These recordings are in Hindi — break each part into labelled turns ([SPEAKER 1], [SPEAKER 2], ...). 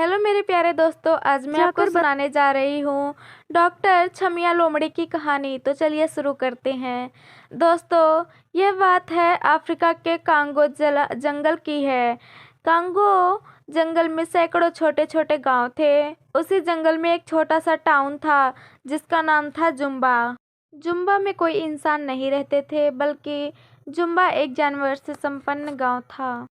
[SPEAKER 1] हेलो मेरे प्यारे दोस्तों, आज मैं आपको सुनाने जा रही हूँ डॉक्टर छमिया लोमड़ी की कहानी। तो चलिए शुरू करते हैं। दोस्तों, यह बात है अफ्रीका के कांगो जंगल की है। कांगो जंगल में सैकड़ों छोटे छोटे गांव थे। उसी जंगल में एक छोटा सा टाउन था जिसका नाम था जुम्बा। जुम्बा में कोई इंसान नहीं रहते थे, बल्कि जुम्बा एक जानवर से संपन्न गांव था।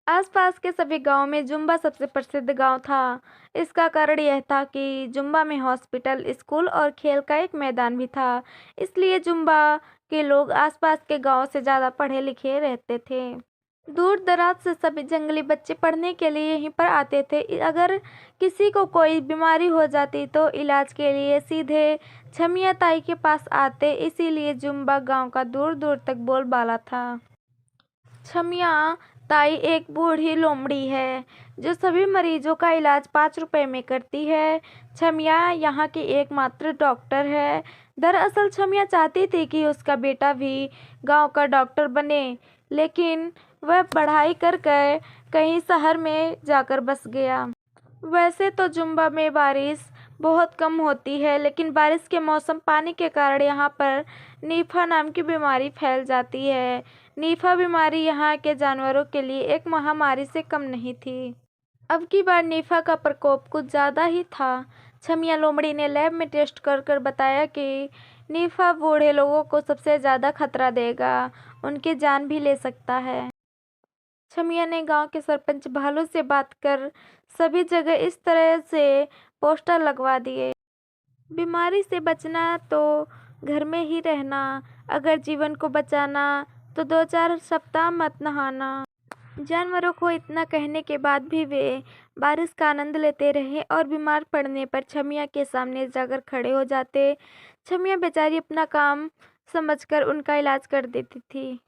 [SPEAKER 1] आसपास के सभी गांवों में जुम्बा सबसे प्रसिद्ध गांव था। इसका कारण यह था कि जुम्बा में हॉस्पिटल, स्कूल और खेल का एक मैदान भी था। इसलिए जुम्बा के लोग आसपास के गांव से ज़्यादा पढ़े लिखे रहते थे। दूर दराज से सभी जंगली बच्चे पढ़ने के लिए यहीं पर आते थे। अगर किसी को कोई बीमारी हो जाती तो इलाज के लिए सीधे छमिया ताई के पास आते। इसीलिए जुम्बा गांव का दूर दूर तक बोलबाला था। छमिया ताई एक बूढ़ी लोमड़ी है जो सभी मरीजों का इलाज 5 रुपए में करती है। छमिया यहाँ की एकमात्र डॉक्टर है। दरअसल छमिया चाहती थी कि उसका बेटा भी गांव का डॉक्टर बने, लेकिन वह पढ़ाई कर कहीं शहर में जाकर बस गया। वैसे तो जुम्बा में बारिश बहुत कम होती है, लेकिन बारिश के मौसम पानी के कारण यहाँ पर नीफा नाम की बीमारी फैल जाती है। नीफा बीमारी यहाँ के जानवरों के लिए एक महामारी से कम नहीं थी। अब की बार नीफा का प्रकोप कुछ ज़्यादा ही था। छमिया लोमड़ी ने लैब में टेस्ट कर कर बताया कि नीफा बूढ़े लोगों को सबसे ज़्यादा खतरा देगा, उनकी जान भी ले सकता है। छमिया ने गांव के सरपंच भालू से बात कर सभी जगह इस तरह से पोस्टर लगवा दिए। बीमारी से बचना तो घर में ही रहना, अगर जीवन को बचाना तो 2-4 सप्ताह मत नहाना। जानवरों को इतना कहने के बाद भी वे बारिश का आनंद लेते रहे और बीमार पड़ने पर छमिया के सामने जाकर खड़े हो जाते। छमिया बेचारी अपना काम समझकर उनका इलाज कर देती थी।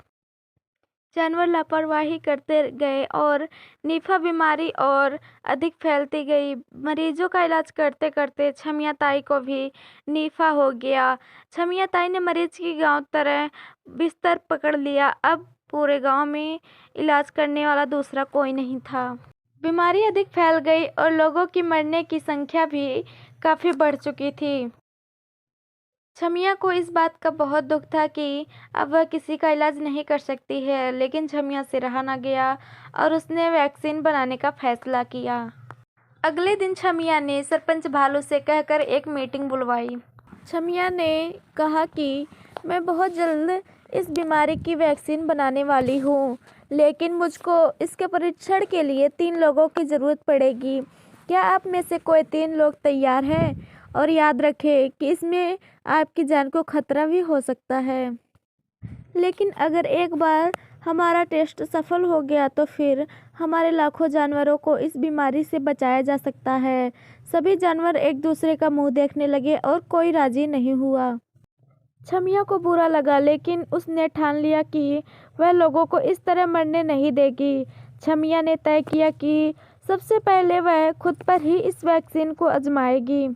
[SPEAKER 1] जानवर लापरवाही करते गए और नीफा बीमारी और अधिक फैलती गई। मरीजों का इलाज करते करते छमिया ताई को भी नीफा हो गया। छमिया ताई ने मरीज की गांव तरह बिस्तर पकड़ लिया। अब पूरे गांव में इलाज करने वाला दूसरा कोई नहीं था। बीमारी अधिक फैल गई और लोगों की मरने की संख्या भी काफ़ी बढ़ चुकी थी। छमिया को इस बात का बहुत दुख था कि अब वह किसी का इलाज नहीं कर सकती है, लेकिन छमिया से रहा ना गया और उसने वैक्सीन बनाने का फैसला किया। अगले दिन छमिया ने सरपंच भालू से कहकर एक मीटिंग बुलवाई। छमिया ने कहा कि मैं बहुत जल्द इस बीमारी की वैक्सीन बनाने वाली हूँ, लेकिन मुझको इसके परीक्षण के लिए 3 लोगों की ज़रूरत पड़ेगी। क्या आप में से कोई 3 लोग तैयार हैं? और याद रखें कि इसमें आपकी जान को खतरा भी हो सकता है। लेकिन अगर एक बार हमारा टेस्ट सफल हो गया तो फिर हमारे लाखों जानवरों को इस बीमारी से बचाया जा सकता है। सभी जानवर एक दूसरे का मुंह देखने लगे और कोई राजी नहीं हुआ। छमिया को बुरा लगा, लेकिन उसने ठान लिया कि वह लोगों को इस तरह मरने नहीं देगी। छमिया ने तय किया कि सबसे पहले वह खुद पर ही इस वैक्सीन को आजमाएगी।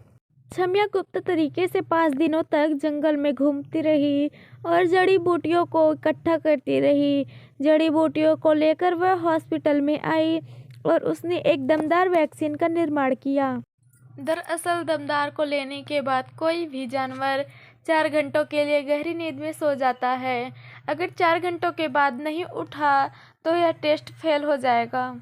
[SPEAKER 1] छमिया गुप्त तरीके से 5 दिनों तक जंगल में घूमती रही और जड़ी बूटियों को इकट्ठा करती रही। जड़ी बूटियों को लेकर वह हॉस्पिटल में आई और उसने एक दमदार वैक्सीन का निर्माण किया। दरअसल दमदार को लेने के बाद कोई भी जानवर 4 घंटों के लिए गहरी नींद में सो जाता है। अगर 4 घंटों के बाद नहीं उठा तो यह टेस्ट फेल हो जाएगा।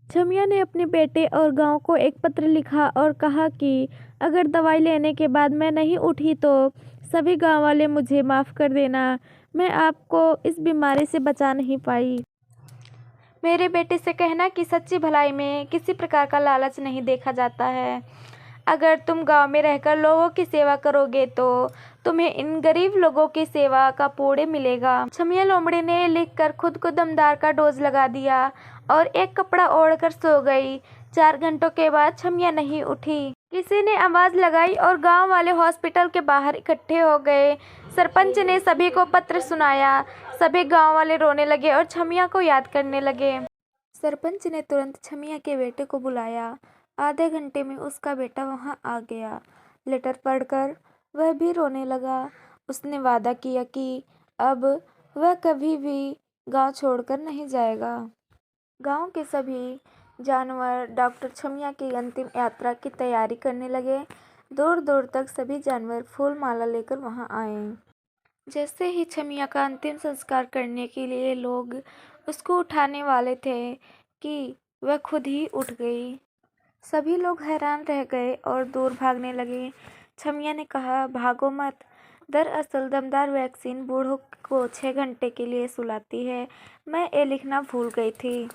[SPEAKER 1] छमिया ने अपने बेटे और गांव को एक पत्र लिखा और कहा कि अगर दवाई लेने के बाद मैं नहीं उठी तो सभी गांव वाले मुझे माफ़ कर देना, मैं आपको इस बीमारी से बचा नहीं पाई। मेरे बेटे से कहना कि सच्ची भलाई में किसी प्रकार का लालच नहीं देखा जाता है। अगर तुम गांव में रहकर लोगों की सेवा करोगे तो तुम्हें इन गरीब लोगों की सेवा का पुण्य मिलेगा। छमिया लोमड़ी ने लिखकर खुद को दमदार का डोज लगा दिया और एक कपड़ा ओढ़कर सो गई। 4 घंटों के बाद छमिया नहीं उठी। किसी ने आवाज लगाई और गांव वाले हॉस्पिटल के बाहर इकट्ठे हो गए। सरपंच ने सभी को पत्र सुनाया। सभी गांव वाले रोने लगे और छमिया को याद करने लगे। सरपंच ने तुरंत छमिया के बेटे को बुलाया। आधे घंटे में उसका बेटा वहां आ गया। लेटर पढ़कर वह भी रोने लगा। उसने वादा किया कि अब वह कभी भी गांव छोड़कर नहीं जाएगा। गांव के सभी जानवर डॉक्टर छमिया की अंतिम यात्रा की तैयारी करने लगे। दूर दूर तक सभी जानवर फूल माला लेकर वहां आए। जैसे ही छमिया का अंतिम संस्कार करने के लिए लोग उसको उठाने वाले थे कि वह खुद ही उठ गई। सभी लोग हैरान रह गए और दूर भागने लगे। छमिया ने कहा, भागो मत। दरअसल दमदार वैक्सीन बूढ़ों को 6 घंटे के लिए सुलाती है। मैं ये लिखना भूल गई थी।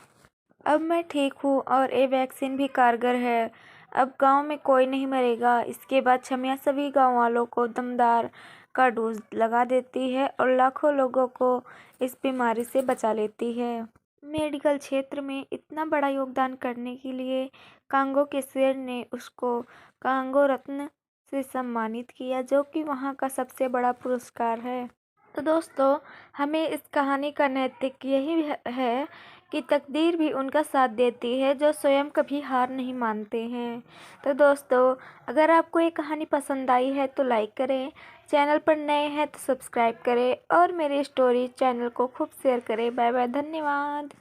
[SPEAKER 1] अब मैं ठीक हूँ और ये वैक्सीन भी कारगर है। अब गांव में कोई नहीं मरेगा। इसके बाद छमिया सभी गांव वालों को दमदार का डोज लगा देती है और लाखों लोगों को इस बीमारी से बचा लेती है। मेडिकल क्षेत्र में इतना बड़ा योगदान करने के लिए कांगो के शेर ने उसको कांगो रत्न से सम्मानित किया, जो कि वहाँ का सबसे बड़ा पुरस्कार है। तो दोस्तों, हमें इस कहानी का नैतिक यही है कि तकदीर भी उनका साथ देती है जो स्वयं कभी हार नहीं मानते हैं। तो दोस्तों, अगर आपको ये कहानी पसंद आई है तो लाइक करें, चैनल पर नए हैं तो सब्सक्राइब करें और मेरी स्टोरी चैनल को खूब शेयर करें। बाय बाय, धन्यवाद।